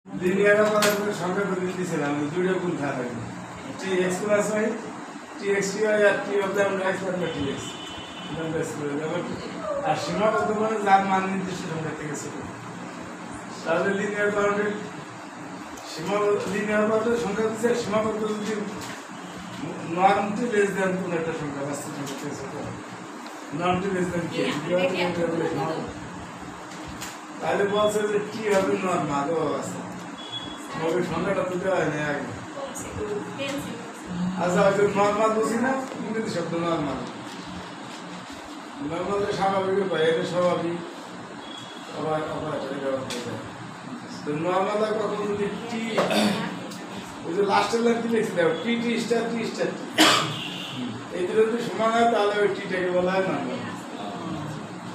linear অপারেটরের সংখ্যা করে দিয়েছিলাম দুইটা গুণ থাকে tx প্লাস y tx আর t of the x plus tx আর সীমাবদ্ধ মানে যার মান নির্দিষ্ট সংখ্যা থেকে ছোট তাহলে লিনিয়ার বাউন্ডারি লিনিয়ার বাউন্ডারি সংখ্যা দিচ্ছে সীমাবদ্ধ যদি নর্মটি লেস দ্যান কোন একটা সংখ্যা বাস্তব সংখ্যা থেকে ছোট নর্মটি লেস দ্যান কি তাহলে বলছে যে কি হবে নর্মাল ও আছে ওই সংখ্যাটা তো দেওয়া হয় না আগে আচ্ছা ওই নর্মাল বুঝি না ইংরেজি শব্দ নর্মাল নর্মাল স্বাভাবিক উপায় এটা স্বাভাবিক আবার আবার তো নর্মাল কখন যদি টি ওই যে লাস্টের লাইন কি লিখছি দেখো টি টি স্টার টি স্টার এই দুটো যদি সমান হয় তাহলে ওই টিটাকে বলা হয় নর্মাল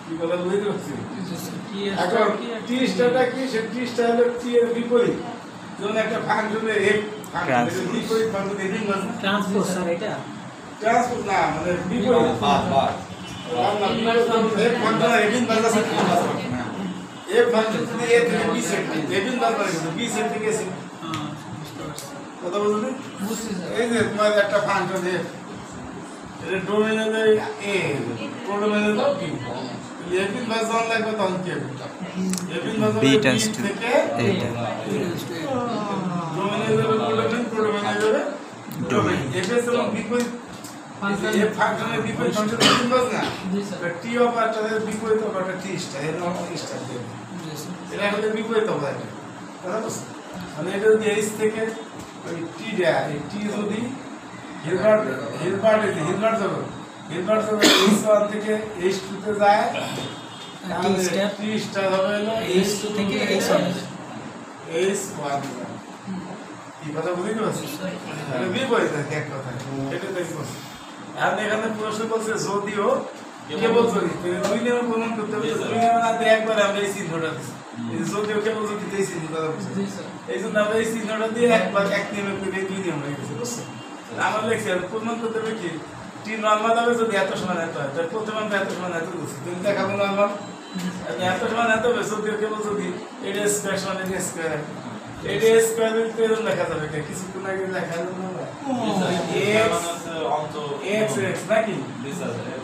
কি বলা বুঝতে পারছি এখন টি স্টারটা কি সে টি স্টার হলো টি এর বিপরীত যেমন একটা ফাংশনের এফ ফাংশন বিপরীত ফাংশন এদিন মানে ট্রান্সপোজ স্যার এটা ট্রান্সপোজ না মানে বিপরীত এফ ফাংশন এদিন বাজাছে এফ ফাংশন যদি এ থেকে বি সেট এদিন বাজাছে বি সেট থেকে সি কথা বুঝলে এই যে তোমার একটা ফাংশন এফ এটা ডোমেইন হলো এ কোডোমেইন হলো বি এফিন বাজান লাগবে তখন কি হবে এফিন বাজান b tends to a domain যাবে কোডোমেইন যাবে ডোমেইন এফএস এবং বিপরীত এই ফাংশনের বিপরীত ফাংশন এফিন বাজ না টি অপারেটরের বিপরীত অপারেটর টি স্টার এর নাম স্টার দেবে এটা হলো বিপরীত অপারেটর কথা বুঝছো মানে এটা যদি এইচ থেকে ওই টি দেয়া এই টি যদি হিলবার্ট যাবে হিলবার্ট যাবে h1 থেকে h2 তে যায় তাহলে t স্টার হবে হলো h2 থেকে h1 h1 কি কথা বুঝতে পারছিস মানে বিপরীত এক কথা এটা দেখো আর এখানে প্রশ্ন বলছে যদিও কেবল যদি দুই নিয়ম প্রমাণ করতে হবে দুই নিয়ম না দিয়ে একবার আমরা এই চিহ্নটা দিছি যদিও কেবল যদি এই চিহ্নটা দিছি এই জন্য আমরা এই চিহ্নটা দিয়ে একবার এক নিয়মে করে দুই নিয়ম হয়ে গেছে বুঝছো আমরা লিখছি প্রমাণ করতে হবে কি টি নরমাল হবে যদি এত সমান এত হয় তাহলে প্রথম আমরা এত সমান এত দিচ্ছি তুমি দেখাবো নরমাল এত সমান এত হবে যদিও কেবল যদি এটা স্কয়ার সমান এটা স্কয়ার এটা স্কয়ার দিতে এরকম লেখা যাবে কিছুক্ষণ আগে লেখা যাবে x x নাকি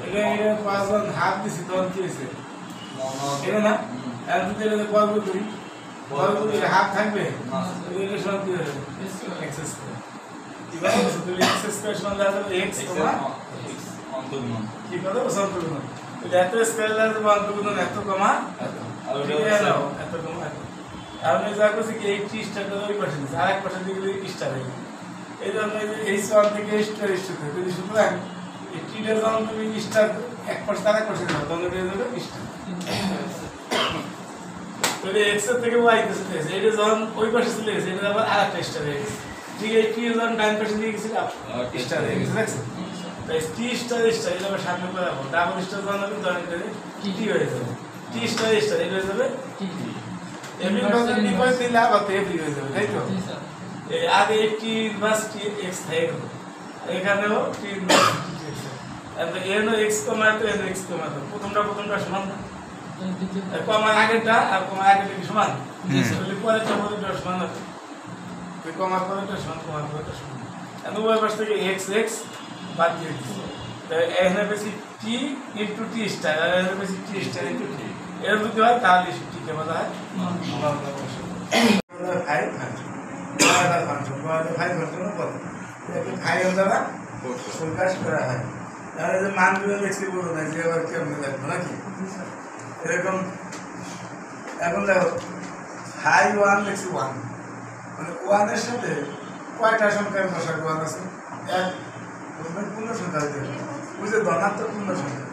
এটা পাঁচজন হাত দিছি তখন কি হয়েছে এটা না আর যদি এটা বর্গ করি বর্গ করি হাত থাকবে এটা সমান কি হবে x স্কয়ার x স্কয়ার সমান দাঁড়াবে x অন্তর্গুণন কি কথা অন্তর্গুণন এটা এত স্কয়ার লাগবে অন্তর্গুণন এত কমা এত কমা এত আমি যা করছি কি এই টি স্টারটা ওই পাশে দিচ্ছি আর এক পাশে দিকে স্টার হয়ে গেছে এই জন্য h1 থেকে h2 তে যদি সুতরাং এই টি এর যখন তুমি স্টার এক পাশে আর এক পাশে দাও তখন এটা হয়ে যাবে স্টার তাহলে x এর থেকে y তে চলে গেছে এটা যখন ওই পাশে চলে গেছে এটা আবার আরেকটা স্টার হয়ে গেছে ঠিক এই টি যখন ডান পাশে দিয়ে গেছে স্টার হয়ে গেছে দেখছো তাই টি স্টার স্টার এটা আবার সামনে করে রাখো ডাবল স্টার যখন হবে তখন এটা টি হয়ে যাবে টি স্টার স্টার এটা হয়ে যাবে টি এমনি বাজার বিপরীত দিলে আবার তো এফ হয়ে যাবে তাই তো এই আগে টি ইনভার্স টি এক্স থাকে এখানেও টি ইনভার্স টি এক্স এত এন এক্স কমা তো এন এক্স কমা তো প্রথমটা সমান না কমা আগেরটা আর কমা আগেরটা কি সমান তাহলে পরেরটা সমান হবে তুই কমার পরেরটা সমান কমার পরেরটা সমান এখন ওই পাশ থেকে এক্স এক্স বাদ দিয়ে দিচ্ছি তাই এখানে বেশি টি ইন্টু টি স্টার আর এখানে বেশি টি স্টার ইন্টু টি এর যদি হয় তাহলে টিকে বলা হয় ফাইভ ফাংশন ফাইভ ফাংশন বলে ফাইভ দ্বারা প্রকাশ করা হয় তাহলে যে মানগুলো লিখছি বলো না যে আবার কেমন লাগবে নাকি এরকম এখন দেখো হাই ওয়ান লিখছি ওয়ান মানে ওয়ানের সাথে কয়টা সংখ্যার বসার ওয়ান আছে এক পূর্ণ সংখ্যা হইতে বুঝে ধনাত্মক পূর্ণ সংখ্যা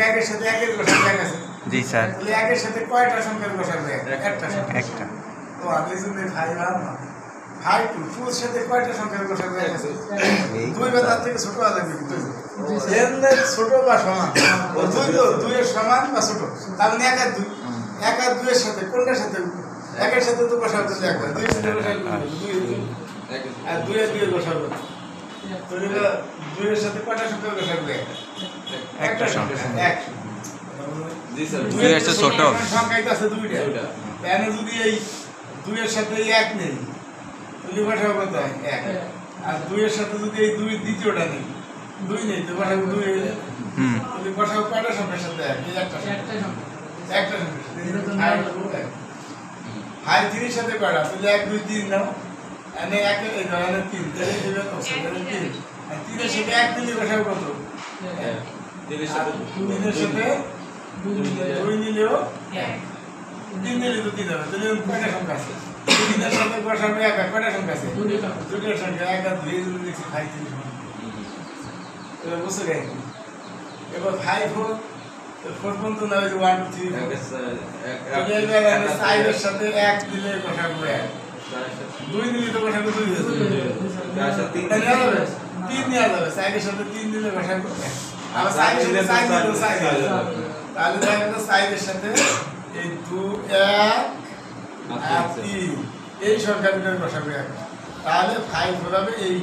একের সাথে একের বসার এক আছে জি স্যার তাহলে একের সাথে কয়টা সংখ্যার বসার একটা একটা তো আগে জন্য ভাই ওয়ান ভাই টু টুর সাথে কয়টা সংখ্যার বসার এক আছে দুই বা তার থেকে ছোট লাগবে কিন্তু ছোট বা সমান দুই তো দুইয়ের সমান বা ছোট তার মানে এক আর দুই এক আর দুইয়ের সাথে কোনটার সাথে একের সাথে তো বসার জন্য এক দুইয়ের সাথে বসার দুই আর দুইয়ের দুইয়ের বসার তো দুইয়ের সাথে কয়টা সংখ্যা বসার একটা সংখ্যা এক দুইয়ের সাথে ছোট সংখ্যাই তো আছে দুইটা এখানে যদি এই 2 এর সাথে 1 নেই তাহলে বসাবো কত 1 আর 2 এর সাথে যদি এই 2 দ্বিতীয়টা নেই 2 নেই তো বসাবো 2 তাহলে বসাবো কয়টা সংখ্যার সাথে 1 এই একটা সংখ্যার সাথে হাই 3 এর সাথে কয়টা তাহলে 1 2 3 নাও এনে 1 এই ধরনের 3 তাহলে এবে কত 3 আর 3 এর সাথে 1 দিলে বসাবো কত 3 এর সাথে 2 নিলেও 3 দিলে তো 3 হবে তাহলে কয়টা সংখ্যা আছে 3 এর সাথে বসাবো 1 কয়টা সংখ্যা আছে 2টা সংখ্যা 1 আর 2 এই জন্য লিখছি 5 3 এবার বুঝতে গেছি এবার 5 4 4 পর্যন্ত না হইছে 1 2 3 তাহলে এবার আমি 5 এর সাথে 1 দিলে বসাবো 1 2 দিলে তো বসাবো 2 হয়ে যাবে 3 নিয়ে যাবে 3 নিয়ে যাবে 5 এর সাথে 3 দিলে বসাবো 1 আবার 5 এর সাথে 5 দিলে 5 হয়ে যাবে তাহলে দেখা গেল 5 এর সাথে এই 2 1 আর 3 এই সংখ্যা দুটো বসাবো 1 তাহলে 5 হবে এই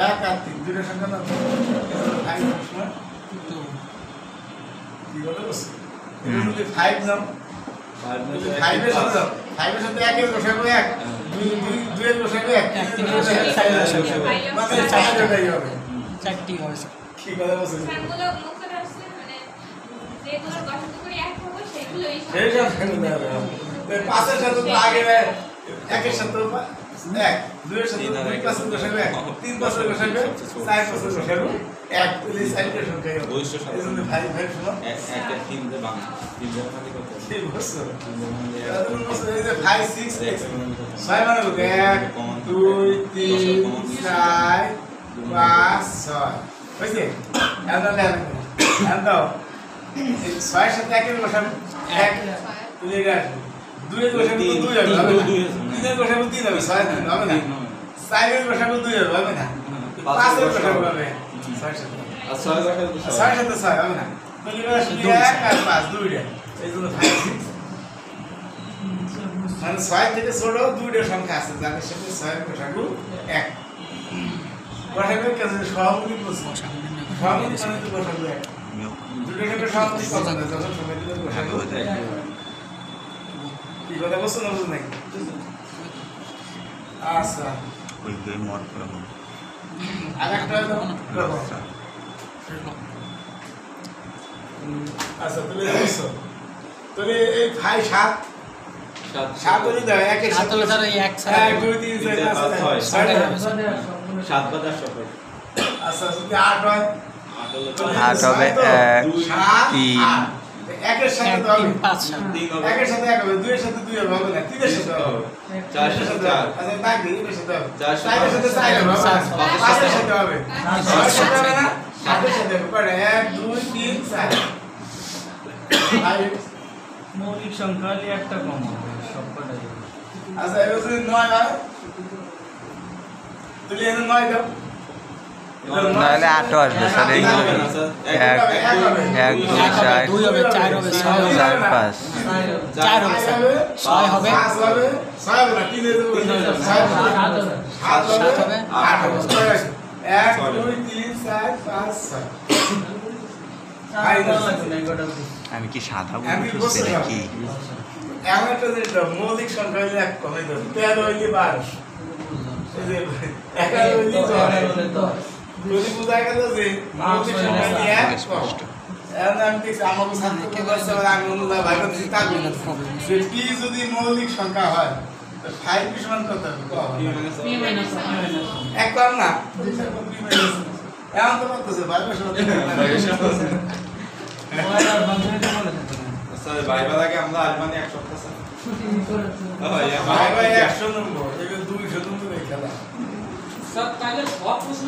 1 আর 3 দুটো সংখ্যা না 5 সমান কি বলে বস যদি 5 নাও 5 এর সাথে 1 এর বসাবো 1 2 এর বসাবো 1 3 এর বসাবো 1 মানে 4টাই হবে 4টি হবে স্যার কি কথা বলছেন স্যারগুলো মুখে আসছে মানে যেগুলো গঠন করে এক হবে সেগুলোই এই সংখ্যাগুলো হবে 5 এর সাথে তো আগে 1 এর সাথে 1 2 এর সাথে 2 পাশে বসাবো 1 3 পাশে বসাবো 4 পাশে বসাবো 1 তাহলে 4টা সংখ্যা হবে এই জন্য 5 5 সমান 1 1 3 দে বাংলা 3 জন খালি কত ঠিক বলছো তাহলে বলছো এই যে 5 6 6 মানে কত 1 2 3 4 5 6 বুঝলে এখন লেখা এখন দাও এই 6 এর সাথে 1 এর বসাবো 1 তুলে গেল 2 এর বসাবো 2 হবে 3 এর বসাবো 3 হবে 6 হবে না 4 এর বসাবো 2 হবে না 5 এর বসাবো হবে 6 এর সাথে আর 6 বাকি 6 এর সাথে 6 হবে না তাহলে এবার শুধু 1 আর 5 দুইটা এই জন্য 5 6 মানে 6 থেকে ছোট দুইটা সংখ্যা আছে যাদের সাথে 6 এর বসাবো 1 বসাবো কাছে সহমতি প্রশ্ন সহমতি মানে তো বসাবো 1 দুটো সংখ্যা সহমতি কত না যখন সময় দিলে বসাবো 1 কি কথা বলছো না বুঝ নাই আচ্ছা ওই গেম মড করা হবে আরেকটা আচ্ছা তুমি বুঝছো তাহলে এই 5 7 7 হলে দাও 1 এর সাথে স্যার এই 1 স্যার 1 2 3 4 5 6 7 বাজার সফর আচ্ছা যদি 8 হয় 8 হবে 1 1 এর সাথে দাও 3 5 3 হবে 1 এর সাথে 1 হবে 2 এর সাথে 2 হবে হবে না 3 এর সাথে হবে 4 এর সাথে 4 আচ্ছা তাই দিই এর সাথে হবে 4 4 এর সাথে 4 হবে 5 এর সাথে হবে 6 এর সাথে হবে না 7 এর সাথে হবে পড়ে 1 2 3 4 মৌলিক সংখ্যা হলে একটা কম হবে সবকটাই আচ্ছা এবার যদি 9 হয় তুই এনে 9 দাও নাহলে 8 আসবে স্যার এইগুলো 1 2 2 হবে 4 হবে 6 হবে 4 5 4 হবে স্যার 6 হবে 5 হবে 6 হবে না 3 এর উপর 7 হবে 8 হবে 8 হবে 1 2 3 4 5 6 আমি কি সাদা আমি বলছি বলছি নাকি এমন একটা যে মৌলিক সংখ্যা হইলে এক কমে দেবো 13 হইলে 12 এই যে 11 হইলে 10 যদি বোঝা গেল যে মৌলিক সংখ্যা হইলে এক স্পষ্ট এখন আমি দেখছি আমাকে ছাত্রকে বলছে আমি অনুদান ভাই করছি তা বলি যে পি যদি মৌলিক সংখ্যা হয় তো 5 কি সমান কত হবে এক কম না এখন তো বলতেছে ভাই স্যার ভাইবা লাগে আমরা আলমানি এক সপ্তাহ স্যার ভাই 100 নম্বর 200 নম্বর খেলা স্যার তাহলে সব প্রশ্ন